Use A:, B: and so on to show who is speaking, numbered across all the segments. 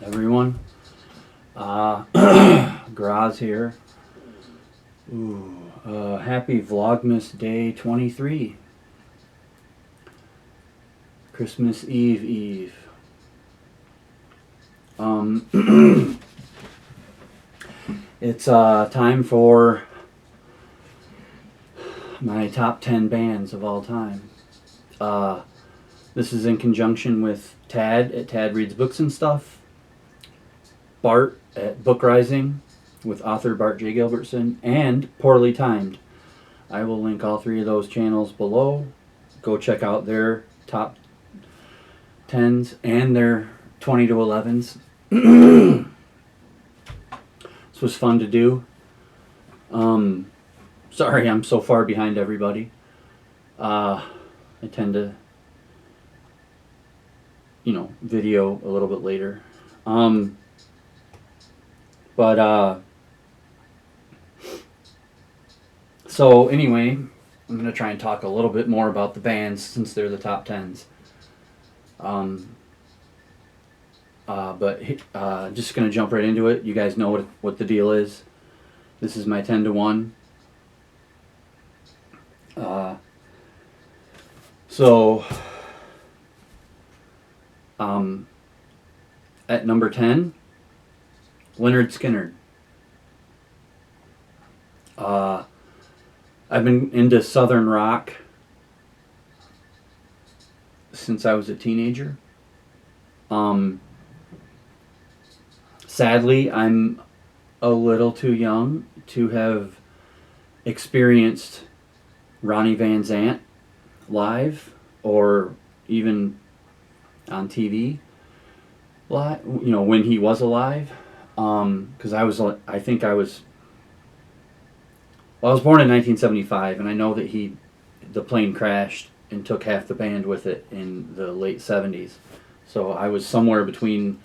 A: everyone. Graz here. Happy Vlogmas Day 23. Christmas Eve. It's time for my top 10 bands of all time. This is in conjunction with Tad at Tad Reads Books and Stuff, Bart at Book Rising with author Bart J. Gilbertson, and Poorly Timed. I will link all three of those channels below. Go check out their top 10s and their 20 to 11s. This was fun to do. Sorry I'm so far behind everybody. I tend to, video a little bit later. So anyway, I'm going to try and talk a little bit more about the bands since they're the top 10s. Just going to jump right into it. You guys know what the deal is. This is my 10 to 1. At number 10, Leonard Skinner. I've been into Southern rock since I was a teenager. Sadly, I'm a little too young to have experienced Ronnie Van Zant live or even on TV live, when he was alive. Because I was born in 1975, and I know that the plane crashed and took half the band with it in the late 70s. So I was somewhere between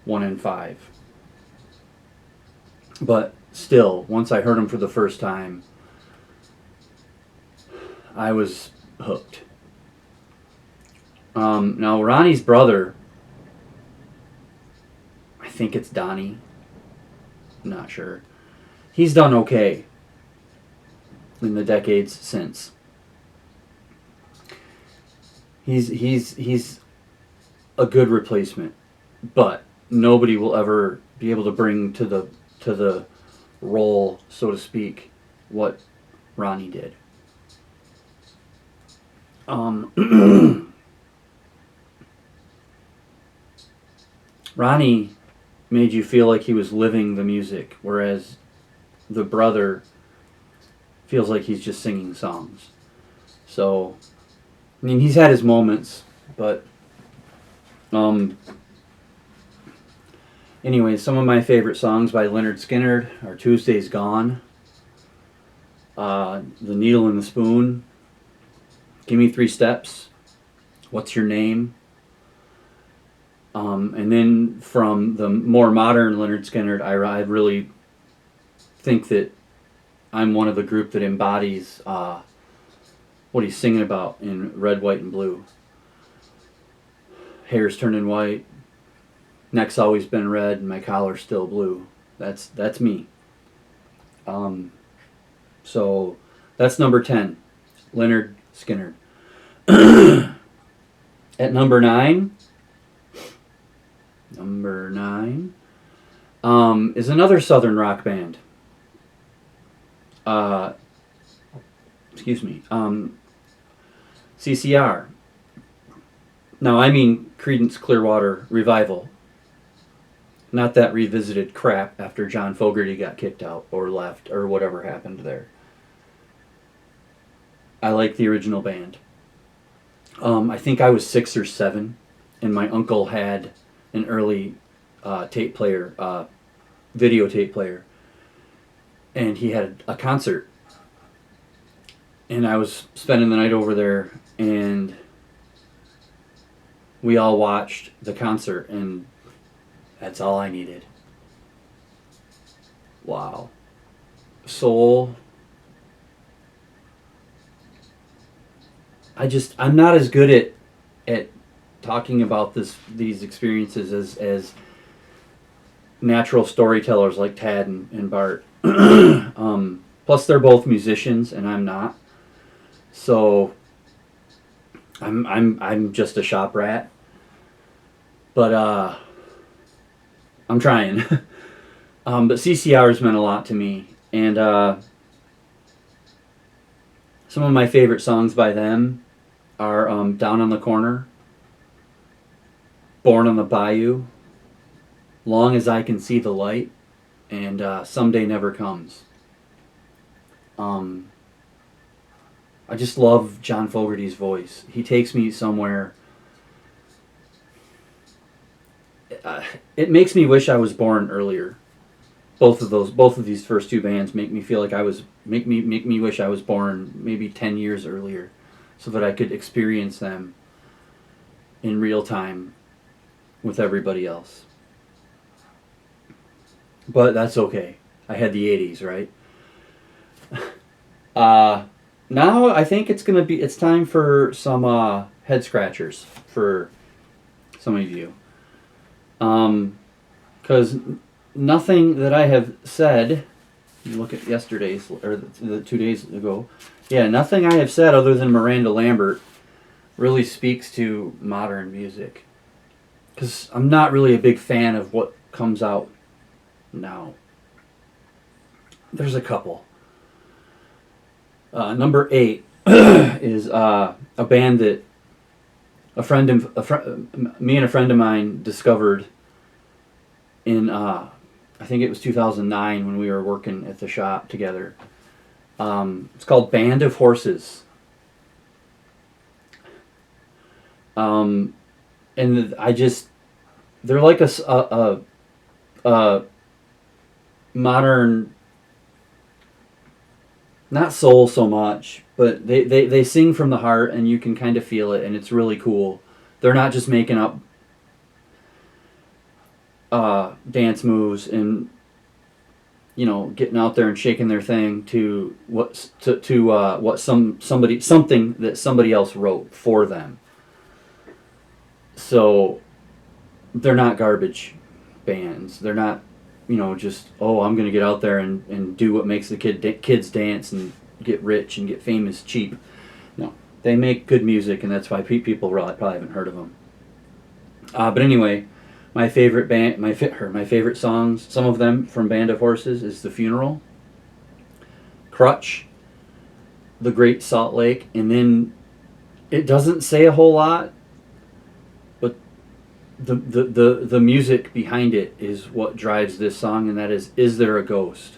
A: 1 and 5. But still, once I heard him for the first time, I was hooked. Now, Ronnie's brother, I think it's Donnie, I'm not sure. He's done okay in the decades since. He's a good replacement, but nobody will ever be able to bring to the role, so to speak, what Ronnie did. Ronnie made you feel like he was living the music, whereas the brother feels like he's just singing songs. So, I mean, he's had his moments, but anyway, some of my favorite songs by Leonard Skinner are Tuesday's Gone, The Needle and the Spoon, Give Me 3 Steps, What's Your Name? And then from the more modern Leonard Skinner, I really think that I'm one of the group that embodies what he's singing about in Red, White, and Blue. Hair's turning white, neck's always been red, and my collar's still blue. That's me. So that's number 10, Leonard Skinner. At number 9 is another Southern rock band. CCR. Now, I mean Creedence Clearwater Revival. Not that revisited crap after John Fogerty got kicked out or left or whatever happened there. I like the original band. I think I was 6 or 7, and my uncle had an early tape player, videotape player, and he had a concert. And I was spending the night over there, and we all watched the concert, and that's all I needed. Wow. Soul. I'm not as good at talking about these experiences as natural storytellers like Tad and Bart. Plus, they're both musicians, and I'm not. So I'm just a shop rat. But I'm trying. But CCR's meant a lot to me, and some of my favorite songs by them are "Down on the Corner," "Born on the Bayou," "Long as I Can See the Light," and "Someday Never Comes." I just love John Fogerty's voice. He takes me somewhere. It makes me wish I was born earlier. Both of these first two bands make me feel like make me wish I was born maybe 10 years earlier, so that I could experience them in real time with everybody else. But that's okay. I had the 80s, right? Now I think it's time for some head scratchers for some of you. Because nothing that I have said, you look at yesterday's, or the 2 days ago, yeah, nothing I have said other than Miranda Lambert really speaks to modern music. Because I'm not really a big fan of what comes out now. There's a couple. Number 8 is a band that me and a friend of mine discovered in I think it was 2009 when we were working at the shop together. It's called Band of Horses. And they're like a modern, not soul so much, but they sing from the heart, and you can kind of feel it, and it's really cool. They're not just making up dance moves and getting out there and shaking their thing to something that somebody else wrote for them. So they're not garbage bands. They're not just, I'm going to get out there and do what makes the kids dance and get rich and get famous cheap. No, they make good music, and that's why people probably haven't heard of them. But anyway, my favorite band, my favorite songs, some of them from Band of Horses, is "The Funeral," "Crutch," "The Great Salt Lake," and then it doesn't say a whole lot, but the music behind it is what drives this song, and that is There a Ghost?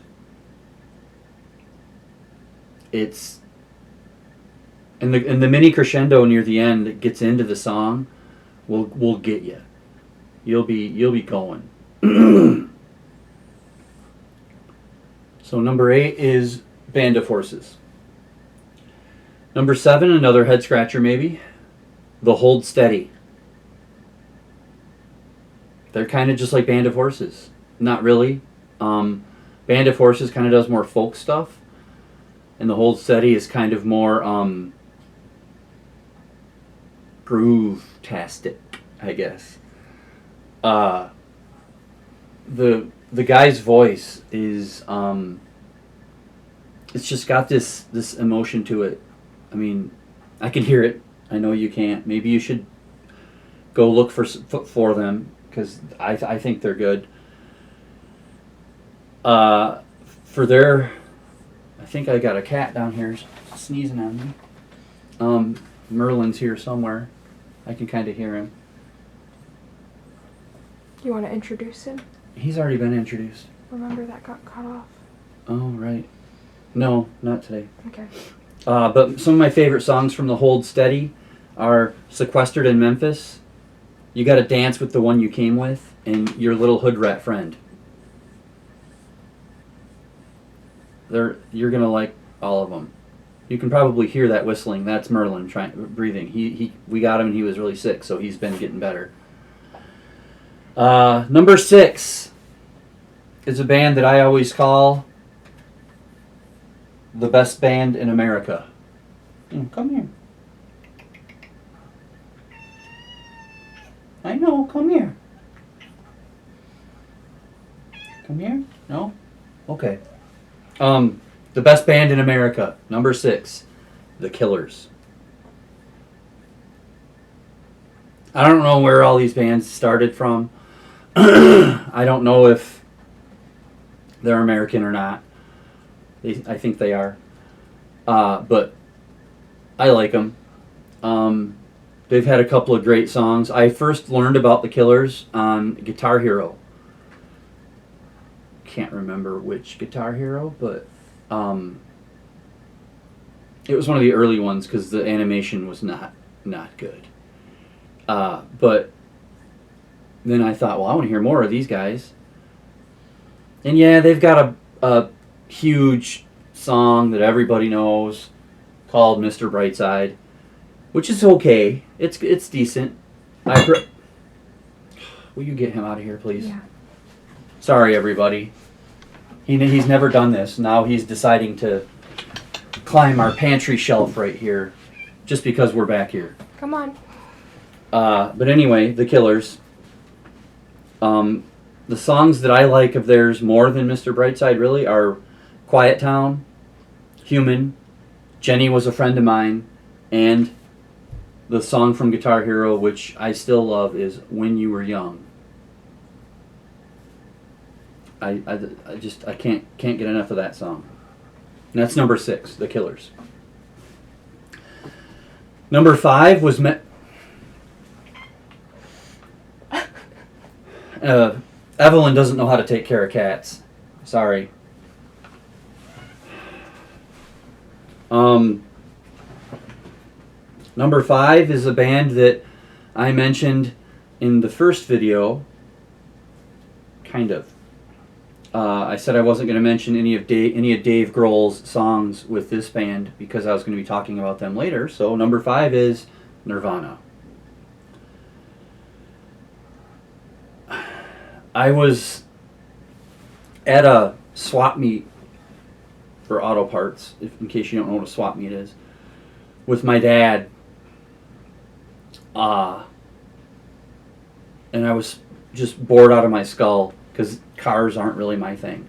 A: It's and the mini crescendo near the end that gets into the song will get you. You'll be going. So number 8 is Band of Horses. Number 7, another head scratcher maybe, The Hold Steady. They're kind of just like Band of Horses. Not really. Band of Horses kind of does more folk stuff, and The Hold Steady is kind of more groove-tastic, I guess. The guy's voice is it's just got this emotion to it. I mean, I can hear it. I know you can't. Maybe you should go look for them, because I think they're good. I think I got a cat down here sneezing on me. Merlin's here somewhere. I can kind of hear him.
B: You want to introduce him?
A: He's already been introduced.
B: Remember that got cut off.
A: Oh, right. No, not today.
B: Okay.
A: But some of my favorite songs from The Hold Steady are "Sequestered in Memphis," "You Gotta Dance with the One You Came With," and "Your Little Hood Rat Friend." You're gonna like all of them. You can probably hear that whistling. That's Merlin breathing. We got him and he was really sick, so he's been getting better. Number 6 is a band that I always call the best band in America. Come here. I know, come here. come here? No? Okay. The best band in America, number 6, The Killers. I don't know where all these bands started from. I don't know if they're American or not. I think they are. But I like them. They've had a couple of great songs. I first learned about The Killers on Guitar Hero. Can't remember which Guitar Hero, but it was one of the early ones because the animation was not good. But then I thought, well, I want to hear more of these guys. And yeah, they've got a huge song that everybody knows called Mr. Brightside, which is okay. It's decent. Will you get him out of here, please?
B: Yeah.
A: Sorry, everybody. He's never done this. Now he's deciding to climb our pantry shelf right here just because we're back here.
B: Come on.
A: But anyway, The Killers. The songs that I like of theirs more than Mr. Brightside really are Quiet Town, Human, Jenny Was a Friend of Mine, and the song from Guitar Hero, which I still love, is When You Were Young. I can't get enough of that song. And that's number 6, The Killers. Number 5 was Evelyn doesn't know how to take care of cats. Sorry. Number 5 is a band that I mentioned in the first video. Kind of. I said I wasn't going to mention any of Dave Grohl's songs with this band because I was going to be talking about them later. So number 5 is Nirvana. I was at a swap meet for auto parts, in case you don't know what a swap meet is, with my dad. And I was just bored out of my skull because cars aren't really my thing.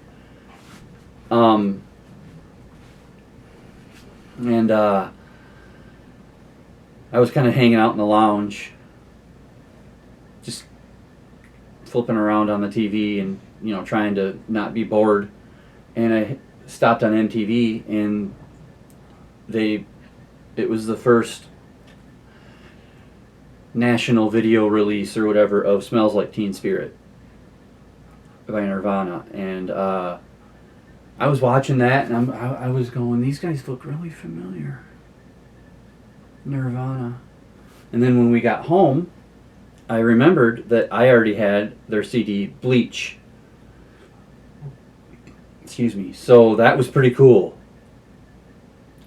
A: And I was kind of hanging out in the lounge, just flipping around on the TV and, you know, trying to not be bored. And I stopped on MTV, and it was the first national video release or whatever of Smells Like Teen Spirit by Nirvana. And I was watching that, and I was going, these guys look really familiar. Nirvana. And then when we got home, I remembered that I already had their CD Bleach. Excuse me. So that was pretty cool.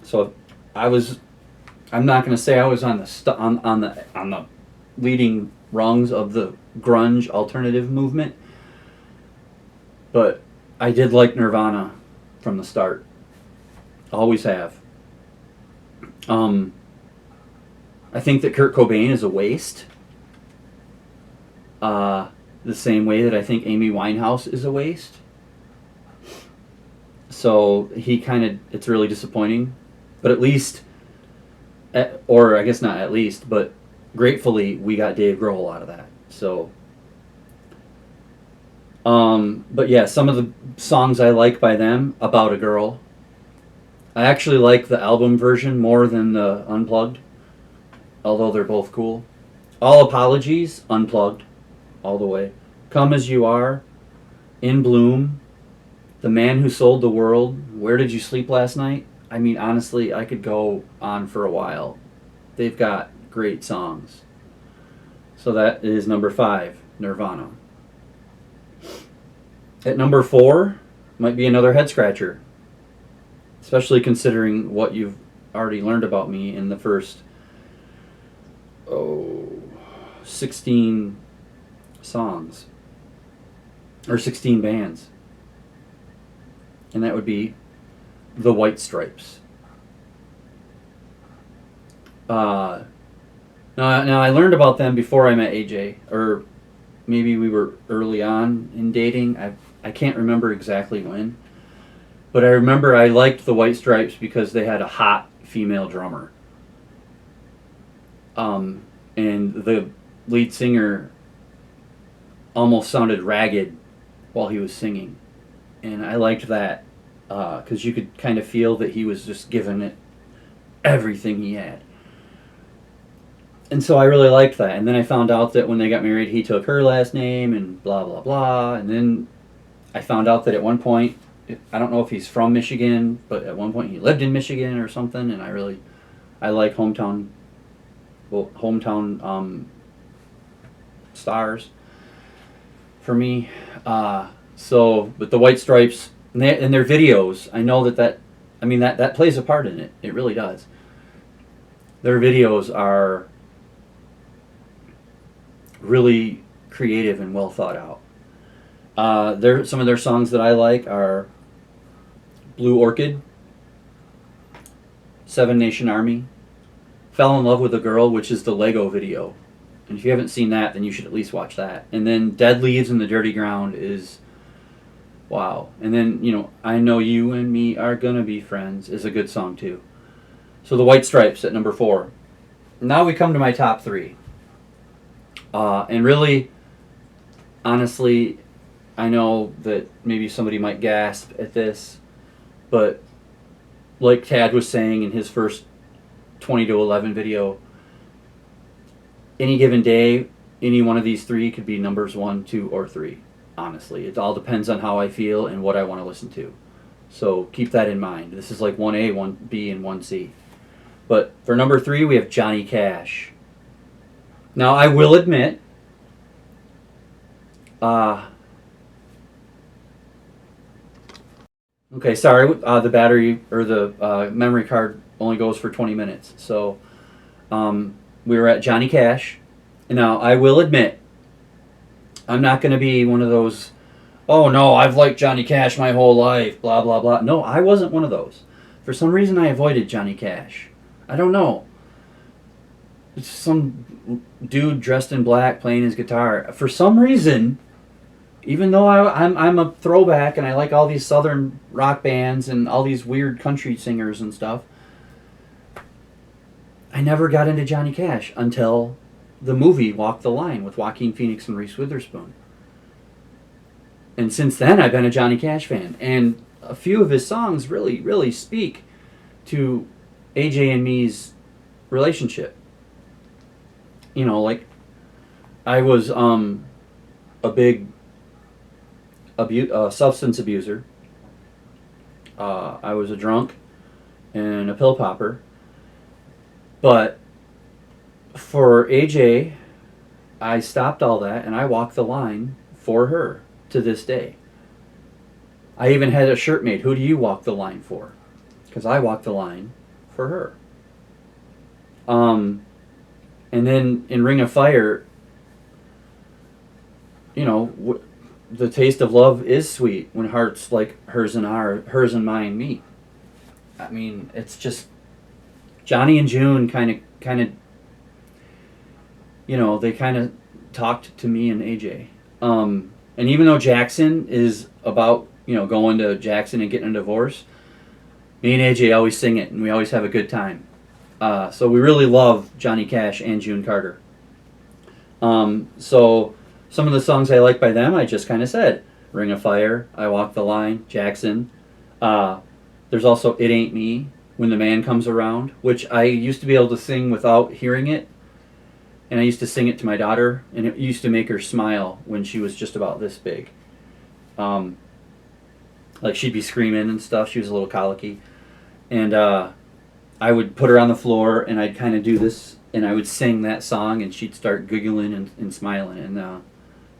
A: So I'm not going to say I was on the leading rungs of the grunge alternative movement, but I did like Nirvana from the start. Always have. I think that Kurt Cobain is a waste. The same way that I think Amy Winehouse is a waste. So it's really disappointing. But at least, or I guess not at least, but gratefully we got Dave Grohl out of that. So, but yeah, some of the songs I like by them, About a Girl. I actually like the album version more than the unplugged, although they're both cool. All Apologies, unplugged, all the way. Come As You Are, In Bloom, The Man Who Sold the World, Where Did You Sleep Last Night? I mean, honestly, I could go on for a while. They've got great songs. So that is number 5, Nirvana. At number 4, might be another head scratcher, especially considering what you've already learned about me in the first 16 songs, or 16 bands, and that would be the White Stripes. Now I learned about them before I met AJ, or maybe we were early on in dating. I I can't remember exactly when, but I remember I liked the White Stripes because they had a hot female drummer. And the lead singer almost sounded ragged while he was singing. And I liked that because you could kind of feel that he was just giving it everything he had. And so I really liked that. And then I found out that when they got married, he took her last name and blah, blah, blah. And then I found out that at one point, I don't know if he's from Michigan, but at one point he lived in Michigan or something. And I like hometown stars for me. But the White Stripes and their videos, I know that plays a part in it. It really does. Their videos are really creative and well thought out. Some of their songs that I like are Blue Orchid, Seven Nation Army, Fell in Love with a Girl, which is the Lego video. And if you haven't seen that, then you should at least watch that. And then Dead Leaves in the Dirty Ground is wow. And then, I Know You and Me Are Gonna Be Friends is a good song too. So the White Stripes at number 4. Now we come to my top 3. And really, honestly, I know that maybe somebody might gasp at this, but like Tad was saying in his first 20 to 11 video, any given day, any one of these 3 could be numbers 1, 2, or 3. Honestly, it all depends on how I feel and what I want to listen to. So keep that in mind. This is like 1A, 1B, and 1C. But for number 3, we have Johnny Cash. Now, I will admit, okay, sorry, the battery or the memory card only goes for 20 minutes. So we were at Johnny Cash. And now, I will admit, I'm not going to be one of those, oh no, I've liked Johnny Cash my whole life, blah, blah, blah. No, I wasn't one of those. For some reason, I avoided Johnny Cash. I don't know. It's some dude dressed in black playing his guitar. For some reason, even though I'm a throwback and I like all these southern rock bands and all these weird country singers and stuff, I never got into Johnny Cash until the movie Walk the Line with Joaquin Phoenix and Reese Witherspoon. And since then, I've been a Johnny Cash fan. And a few of his songs really, really speak to AJ and me's relationship. Like, I was a big substance abuser. I was a drunk and a pill popper. But for AJ, I stopped all that and I walked the line for her to this day. I even had a shirt made, who do you walk the line for? Because I walked the line for her. And then in Ring of Fire, the taste of love is sweet when hearts like hers and mine meet. I mean, it's just Johnny and June kind of they kind of talked to me and AJ. And even though Jackson is about going to Jackson and getting a divorce, me and AJ always sing it and we always have a good time. So we really love Johnny Cash and June Carter. So some of the songs I like by them, I just kind of said. Ring of Fire, I Walk the Line, Jackson. There's also It Ain't Me, When the Man Comes Around, which I used to be able to sing without hearing it. And I used to sing it to my daughter, and it used to make her smile when she was just about this big. Like she'd be screaming and stuff. She was a little colicky. And I would put her on the floor, and I'd kind of do this, and I would sing that song, and she'd start giggling and smiling. And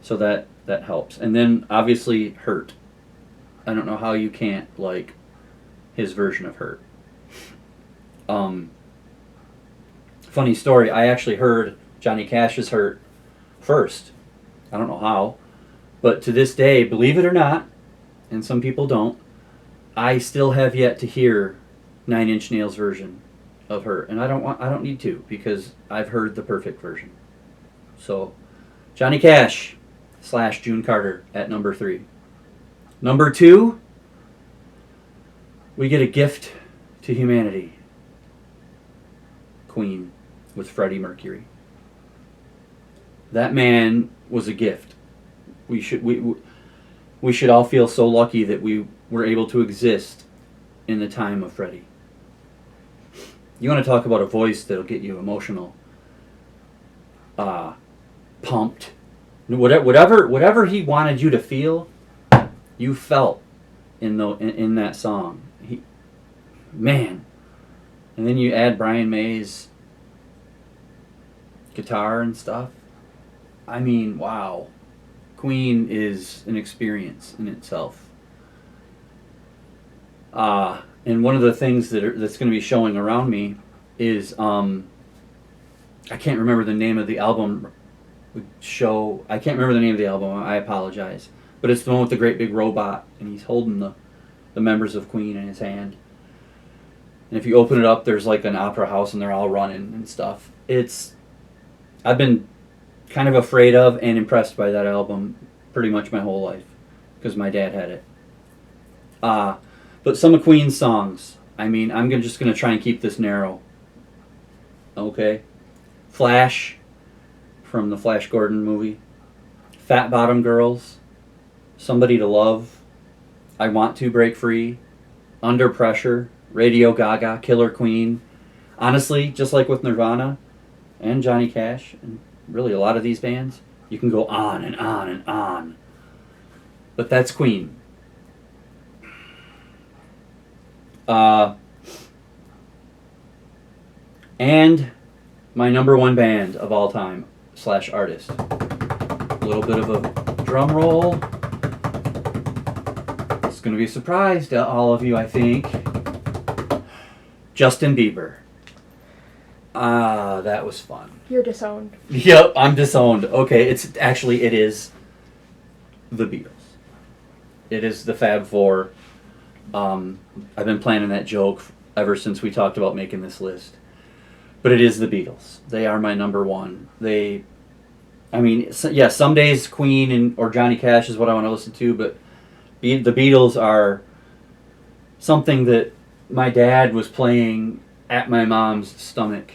A: so that helps. And then, obviously, Hurt. I don't know how you can't like his version of Hurt. Funny story, I actually heard Johnny Cash's Hurt first. I don't know how. But to this day, believe it or not, and some people don't, I still have yet to hear Nine Inch Nails' version of Hurt. And I don't need to, because I've heard the perfect version. So, Johnny Cash / June Carter at number 3. Number 2, we get a gift to humanity. Queen with Freddie Mercury. That man was a gift. We should all feel so lucky that we were able to exist in the time of Freddie. You want to talk about a voice that'll get you emotional, pumped, whatever he wanted you to feel, you felt in that song. Man, and then you add Brian May's guitar and stuff. I mean, wow. Queen is an experience in itself. And one of the things that's going to be showing around me is I can't remember the name of the album show. I can't remember the name of the album. I apologize. But it's the one with the great big robot, and he's holding the members of Queen in his hand. And if you open it up, there's like an opera house, and they're all running and stuff. I've been kind of afraid of and impressed by that album pretty much my whole life because my dad had it. But some of Queen's songs, I mean, I'm just going to try and keep this narrow. Okay? Flash, from the Flash Gordon movie. Fat Bottom Girls. Somebody to Love. I Want to Break Free. Under Pressure. Radio Gaga. Killer Queen. Honestly, just like with Nirvana and Johnny Cash, and really a lot of these bands, you can go on and on and on. But that's Queen. And my number 1 band of all time / artist. A little bit of a drum roll. It's going to be a surprise to all of you, I think. Justin Bieber. That was fun.
B: You're disowned.
A: Yep, I'm disowned. Okay, it is the Beatles. It is the Fab Four. I've been planning that joke ever since we talked about making this list. But it is the Beatles. They are my number 1. Some days Queen or Johnny Cash is what I want to listen to, but the Beatles are something that my dad was playing at my mom's stomach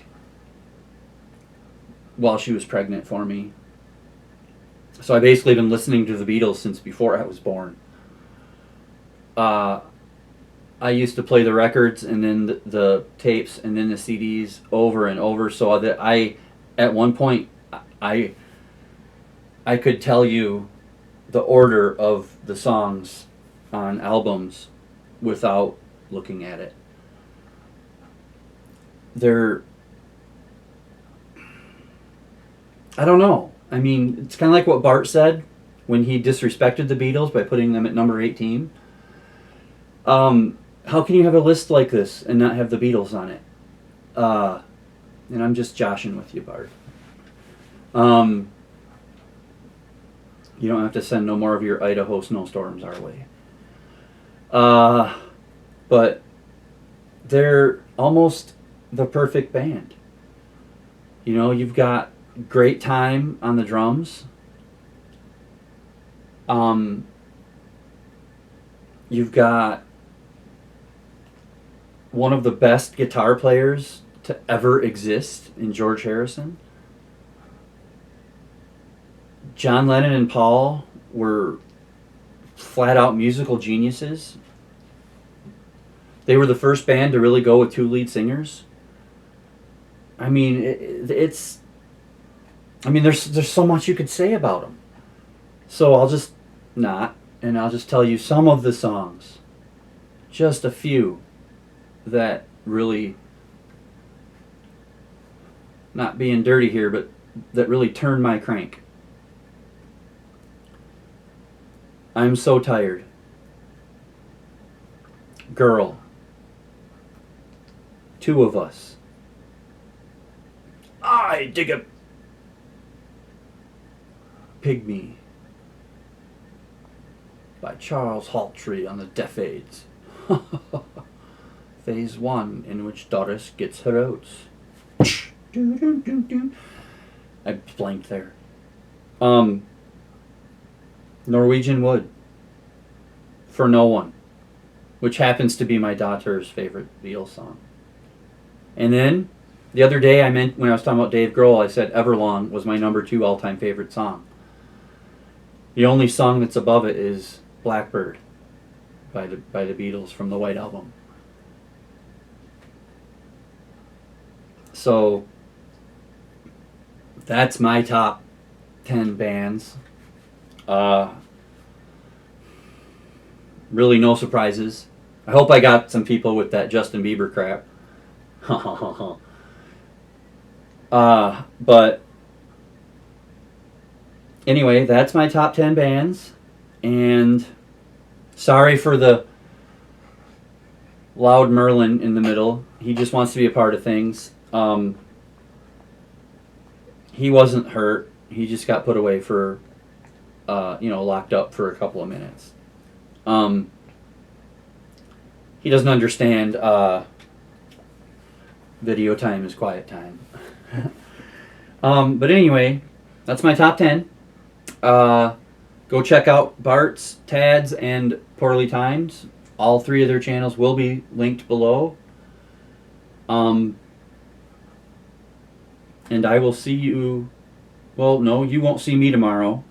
A: while she was pregnant for me. So I basically been listening to the Beatles since before I was born. I used to play the records and then the tapes and then the CDs over and over, so that at one point I could tell you the order of the songs on albums without looking at it. I don't know. I mean, it's kind of like what Bart said when he disrespected the Beatles by putting them at number 18. How can you have a list like this and not have the Beatles on it? And I'm just joshing with you, Bart. You don't have to send no more of your Idaho snowstorms our way. But they're almost the perfect band. You know, you've got great time on the drums. You've got one of the best guitar players to ever exist in George Harrison. John Lennon and Paul were flat out musical geniuses. They were the first band to really go with 2 lead singers. I mean, there's so much you could say about them. So I'll just not, and I'll just tell you some of the songs. Just a few that really, not being dirty here, but that really turned my crank. I'm So Tired. Girl. Two of Us. I Dig a Pygmy by Charles Hawtrey on the Deaf Aids. Phase 1, in which Doris gets her oats. I blanked there. Norwegian Wood. For No One, which happens to be my daughter's favorite Beatles song. And then the other day, when I was talking about Dave Grohl, I said Everlong was my number 2 all-time favorite song. The only song that's above it is Blackbird by the Beatles from the White Album. So that's my top 10 bands. Really no surprises. I hope I got some people with that Justin Bieber crap. But anyway, that's my top 10 bands. And sorry for the loud Merlin in the middle. He just wants to be a part of things. He wasn't hurt. He just got put away for, locked up for a couple of minutes. He doesn't understand video time is quiet time. But anyway, that's my top 10. Go check out Bart's, Tad's, and Poorly Timed. All 3 of their channels will be linked below. And I will see you... Well, no, you won't see me tomorrow.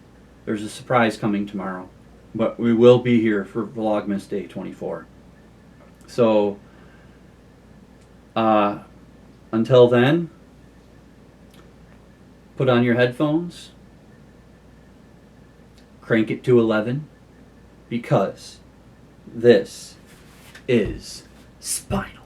A: There's a surprise coming tomorrow. But we will be here for Vlogmas Day 24. So, until then, put on your headphones, crank it to 11, because this is Spinal.